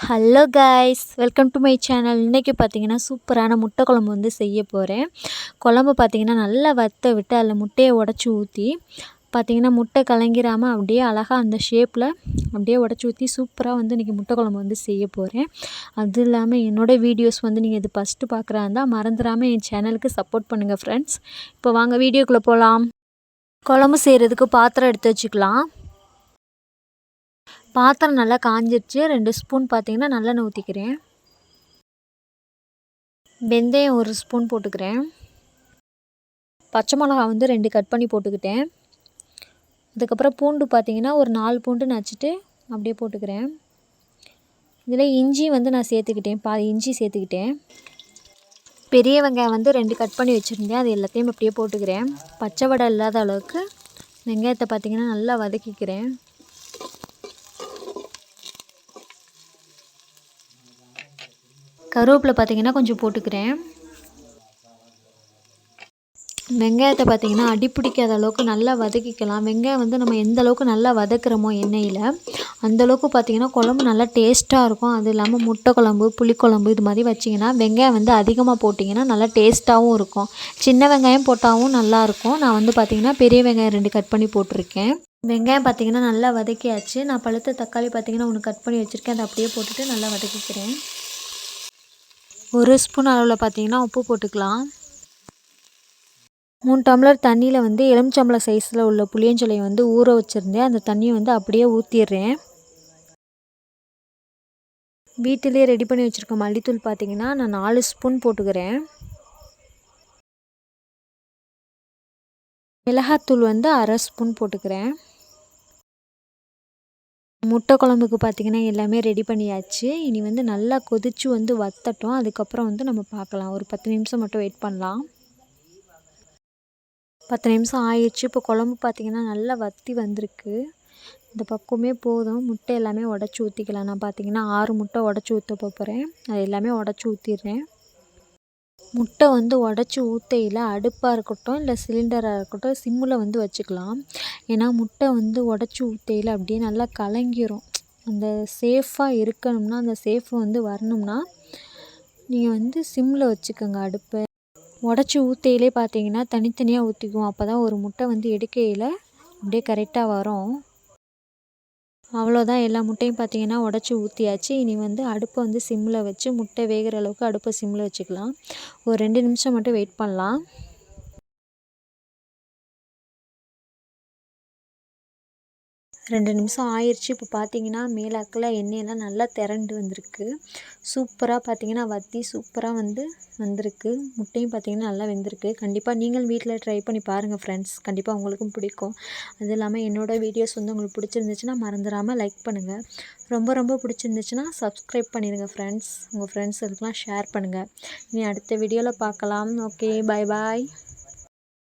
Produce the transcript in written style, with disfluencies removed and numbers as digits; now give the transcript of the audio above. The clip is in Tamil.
Hello guys, welcome to my channel. இன்றைக்கி பார்த்தீங்கன்னா சூப்பரான முட்டை குழம்பு வந்து செய்ய போகிறேன். குழம்பு பார்த்தீங்கன்னா நல்லா வத்த விட்டு அதில் முட்டையை உடச்சி ஊற்றி பார்த்தீங்கன்னா முட்டை கலங்கிராமல் அப்படியே அழகாக அந்த ஷேப்பில் அப்படியே உடச்சி ஊற்றி சூப்பராக வந்து இன்றைக்கி முட்டை குழம்பு வந்து செய்ய போகிறேன். அது இல்லாமல் என்னோடய வீடியோஸ் வந்து நீங்கள் இது ஃபஸ்ட்டு பார்க்குறா இருந்தால் மறந்துடாமல் என் சேனலுக்கு சப்போர்ட் பண்ணுங்கள் ஃப்ரெண்ட்ஸ். இப்போ வாங்க வீடியோக்குள்ளே போகலாம். குழம்பு செய்கிறதுக்கு பாத்திரம் எடுத்து வச்சுக்கலாம். பாத்திரம் நல்லா காஞ்சிருச்சு. 2 ஸ்பூன் பார்த்தீங்கன்னா நல்லெண்ணெய் ஊற்றிக்கிறேன். வெந்தயம் 1 ஸ்பூன் போட்டுக்கிறேன். பச்சை மிளகா வந்து 2 கட் பண்ணி போட்டுக்கிட்டேன். அதுக்கப்புறம் பூண்டு பார்த்தீங்கன்னா ஒரு 4 பூண்டு நச்சுட்டு அப்படியே போட்டுக்கிறேன். இதில் இஞ்சி வந்து நான் சேர்த்துக்கிட்டேன், பாதி இஞ்சி சேர்த்துக்கிட்டேன். பெரிய வெங்காயம் வந்து 2 கட் பண்ணி வச்சுருந்தேன், அது எல்லாத்தையும் அப்படியே போட்டுக்கிறேன். பச்சை வடை இல்லாத அளவுக்கு வெங்காயத்தை பார்த்தீங்கன்னா நல்லா வதக்கிக்கிறேன். கருவேப்பிலை பார்த்தீங்கன்னா கொஞ்சம் போட்டுக்கிறேன். வெங்காயத்தை பார்த்தீங்கன்னா அடிப்பிடிக்காத அளவுக்கு நல்லா வதக்கிக்கலாம். வெங்காயம் வந்து நம்ம எந்த அளவுக்கு நல்லா வதக்குறோமோ எண்ணெயில் அந்தளவுக்கு பார்த்திங்கன்னா குழம்பு நல்லா டேஸ்ட்டாக இருக்கும். அது இல்லாமல் முட்டை குழம்பு, புளிக்குழம்பு இது மாதிரி வச்சிங்கன்னா வெங்காயம் வந்து அதிகமாக போட்டிங்கன்னா நல்லா டேஸ்ட்டாகவும் இருக்கும். சின்ன வெங்காயம் போட்டாலும் நல்லாயிருக்கும். நான் வந்து பார்த்திங்கன்னா பெரிய வெங்காயம் 2 கட் பண்ணி போட்டிருக்கேன். வெங்காயம் பார்த்திங்கன்னா நல்லா வதக்கியாச்சு. நான் பழுத்த தக்காளி பார்த்திங்கன்னா 1 கட் பண்ணி வச்சுருக்கேன், அதை அப்படியே போட்டுட்டு நல்லா வதக்கிக்கிறேன். 1 ஸ்பூன் அளவில் பார்த்தீங்கன்னா உப்பு போட்டுக்கலாம். 3 டம்ளர் தண்ணியில் வந்து எலுமிச்சம்பழம் சைஸில் உள்ள புளியஞ்சலையை வந்து ஊற வச்சுருந்தேன். அந்த தண்ணியை வந்து அப்படியே ஊற்றிடுறேன். வீட்டிலே ரெடி பண்ணி வச்சுருக்க மல்லித்தூள் பார்த்தீங்கன்னா நான் 4 ஸ்பூன் போட்டுக்கிறேன். மிளகாத்தூள் வந்து 1/2 ஸ்பூன் போட்டுக்கிறேன். முட்டை குழம்புக்கு பார்த்திங்கன்னா எல்லாமே ரெடி பண்ணியாச்சு. இனி வந்து நல்லா கொதித்து வந்து வத்தட்டும். அதுக்கப்புறம் வந்து நம்ம பார்க்கலாம். ஒரு 10 நிமிஷம் மட்டும் வெயிட் பண்ணலாம். 10 நிமிஷம் ஆயிடுச்சு. இப்போ குழம்பு பார்த்திங்கன்னா நல்லா வற்றி வந்திருக்கு. இந்த பக்கமே போதும். முட்டை எல்லாமே உடச்சி ஊற்றிக்கலாம். நான் பார்த்திங்கன்னா 6 முட்டை உடச்சி ஊற்ற போகிறேன். அது எல்லாமே உடச்சி ஊற்றிடுறேன். முட்டை வந்து உடச்சி ஊற்றையில் அடுப்பாக இருக்கட்டும் இல்லை சிலிண்டராக இருக்கட்டும் சிம்மில் வந்து வச்சுக்கலாம். ஏன்னா முட்டை வந்து உடச்சி ஊற்றையில் அப்படியே நல்லா கலங்கிரும். அந்த சேஃபாக இருக்கணும்னா, அந்த சேஃப் வந்து வரணும்னா நீங்கள் வந்து சிம்மில் வச்சுக்கோங்க அடுப்பை. உடச்சி ஊற்றையிலே பார்த்தீங்கன்னா தனித்தனியாக ஊற்றிக்குவோம். அப்போ தான் ஒரு முட்டை வந்து எடுக்கையில் அப்படியே கரெக்டாக வரும். அவ்வளோதான், எல்லா முட்டையும் பார்த்தீங்கன்னா உடச்சி ஊற்றியாச்சு. இனி வந்து அடுப்பை வந்து சிம்மில் வச்சு முட்டை வேகிற அளவுக்கு அடுப்பை சிம்மில் வச்சுக்கலாம். ஒரு 2 நிமிஷம் மட்டும் வெயிட் பண்ணலாம். 2 நிமிஷம் ஆயிடுச்சு. இப்போ பார்த்தீங்கன்னா மேலாக்கில் எண்ணெயெல்லாம் நல்லா திரண்டு வந்திருக்கு. சூப்பராக பார்த்தீங்கன்னா வற்றி சூப்பராக வந்திருக்கு. முட்டையும் பார்த்தீங்கன்னா நல்லா வெந்திருக்கு. கண்டிப்பாக நீங்கள் வீட்டில் ட்ரை பண்ணி பாருங்கள் ஃப்ரெண்ட்ஸ். கண்டிப்பாக உங்களுக்கும் பிடிக்கும். அது இல்லாமல் என்னோடய வீடியோஸ் வந்து உங்களுக்கு பிடிச்சிருந்துச்சுன்னா மறந்துடாமல் லைக் பண்ணுங்கள். ரொம்ப பிடிச்சிருந்துச்சுன்னா சப்ஸ்கிரைப் பண்ணிடுங்க ஃப்ரெண்ட்ஸ். உங்கள் ஃப்ரெண்ட்ஸுக்கெலாம் ஷேர் பண்ணுங்கள். இனி அடுத்த வீடியோவில் பார்க்கலாம். ஓகே, பாய் பாய்.